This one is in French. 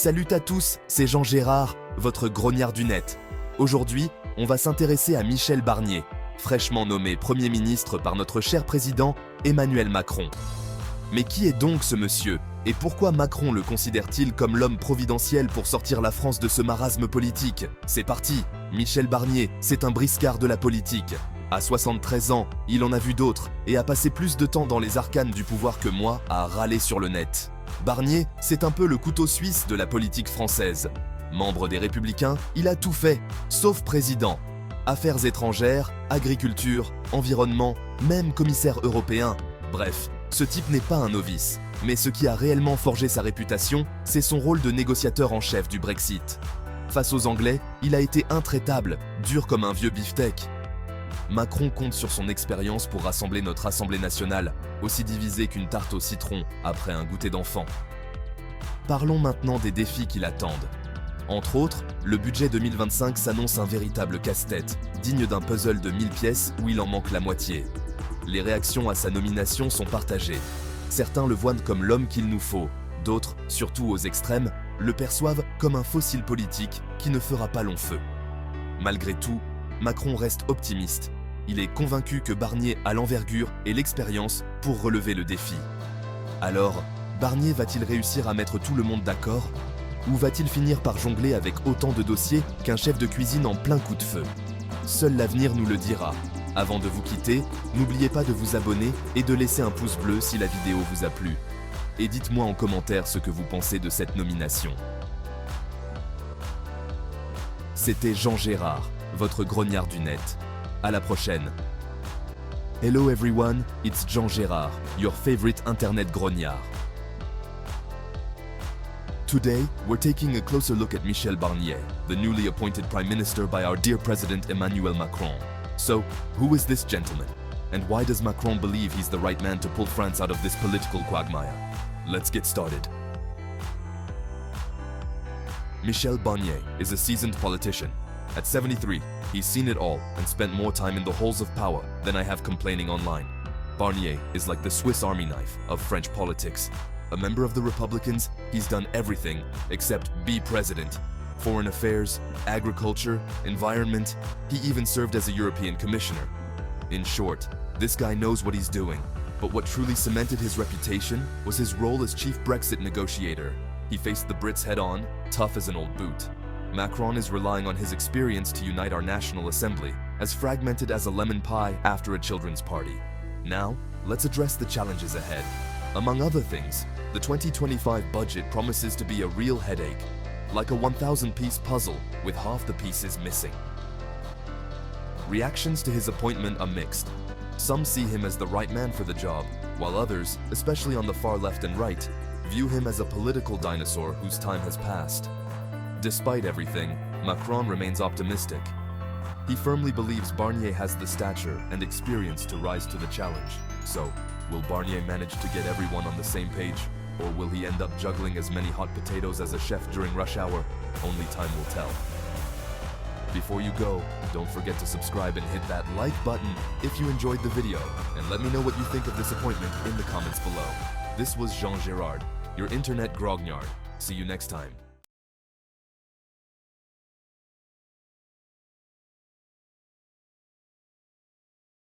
Salut à tous, c'est Jean Gérard, votre grognard du net. Aujourd'hui, on va s'intéresser à Michel Barnier, fraîchement nommé Premier ministre par notre cher président Emmanuel Macron. Mais qui est donc ce monsieur? Et pourquoi Macron le considère-t-il comme l'homme providentiel pour sortir la France de ce marasme politique? C'est parti. Michel Barnier, c'est un briscard de la politique. À 73 ans, il en a vu d'autres et a passé plus de temps dans les arcanes du pouvoir que moi à râler sur le net. Barnier, c'est un peu le couteau suisse de la politique française. Membre des Républicains, il a tout fait, sauf président. Affaires étrangères, agriculture, environnement, même commissaire européen. Bref, ce type n'est pas un novice. Mais ce qui a réellement forgé sa réputation, c'est son rôle de négociateur en chef du Brexit. Face aux Anglais, il a été intraitable, dur comme un vieux beefsteak. Macron compte sur son expérience pour rassembler notre Assemblée nationale, aussi divisée qu'une tarte au citron après un goûter d'enfant. Parlons maintenant des défis qui l'attendent. Entre autres, le budget 2025 s'annonce un véritable casse-tête, digne d'un puzzle de 1000 pièces où il en manque la moitié. Les réactions à sa nomination sont partagées. Certains le voient comme l'homme qu'il nous faut, d'autres, surtout aux extrêmes, le perçoivent comme un fossile politique qui ne fera pas long feu. Malgré tout, Macron reste optimiste. Il est convaincu que Barnier a l'envergure et l'expérience pour relever le défi. Alors, Barnier va-t-il réussir à mettre tout le monde d'accord? Ou va-t-il finir par jongler avec autant de dossiers qu'un chef de cuisine en plein coup de feu? Seul l'avenir nous le dira. Avant de vous quitter, n'oubliez pas de vous abonner et de laisser un pouce bleu si la vidéo vous a plu. Et dites-moi en commentaire ce que vous pensez de cette nomination. C'était Jean Gérard, votre grognard du net. À la prochaine. Hello everyone, it's Jean Gérard, your favorite internet grognard. Today, we're taking a closer look at Michel Barnier, the newly appointed Prime Minister by our dear President Emmanuel Macron. So, who is this gentleman? And why does Macron believe he's the right man to pull France out of this political quagmire? Let's get started. Michel Barnier is a seasoned politician. At 73, he's seen it all and spent more time in the halls of power than I have complaining online. Barnier is like the Swiss Army knife of French politics. A member of the Republicans, he's done everything except be president. Foreign affairs, agriculture, environment, he even served as a European commissioner. In short, this guy knows what he's doing. But what truly cemented his reputation was his role as chief Brexit negotiator. He faced the Brits head-on, tough as an old boot. Macron is relying on his experience to unite our National Assembly, as fragmented as a lemon pie after a children's party. Now, let's address the challenges ahead. Among other things, the 2025 budget promises to be a real headache, like a 1,000-piece puzzle with half the pieces missing. Reactions to his appointment are mixed. Some see him as the right man for the job, while others, especially on the far left and right, view him as a political dinosaur whose time has passed. Despite everything, Macron remains optimistic. He firmly believes Barnier has the stature and experience to rise to the challenge. So, will Barnier manage to get everyone on the same page? Or will he end up juggling as many hot potatoes as a chef during rush hour? Only time will tell. Before you go, don't forget to subscribe and hit that like button if you enjoyed the video, and let me know what you think of this appointment in the comments below. This was Jean Gérard, your internet grognard. See you next time.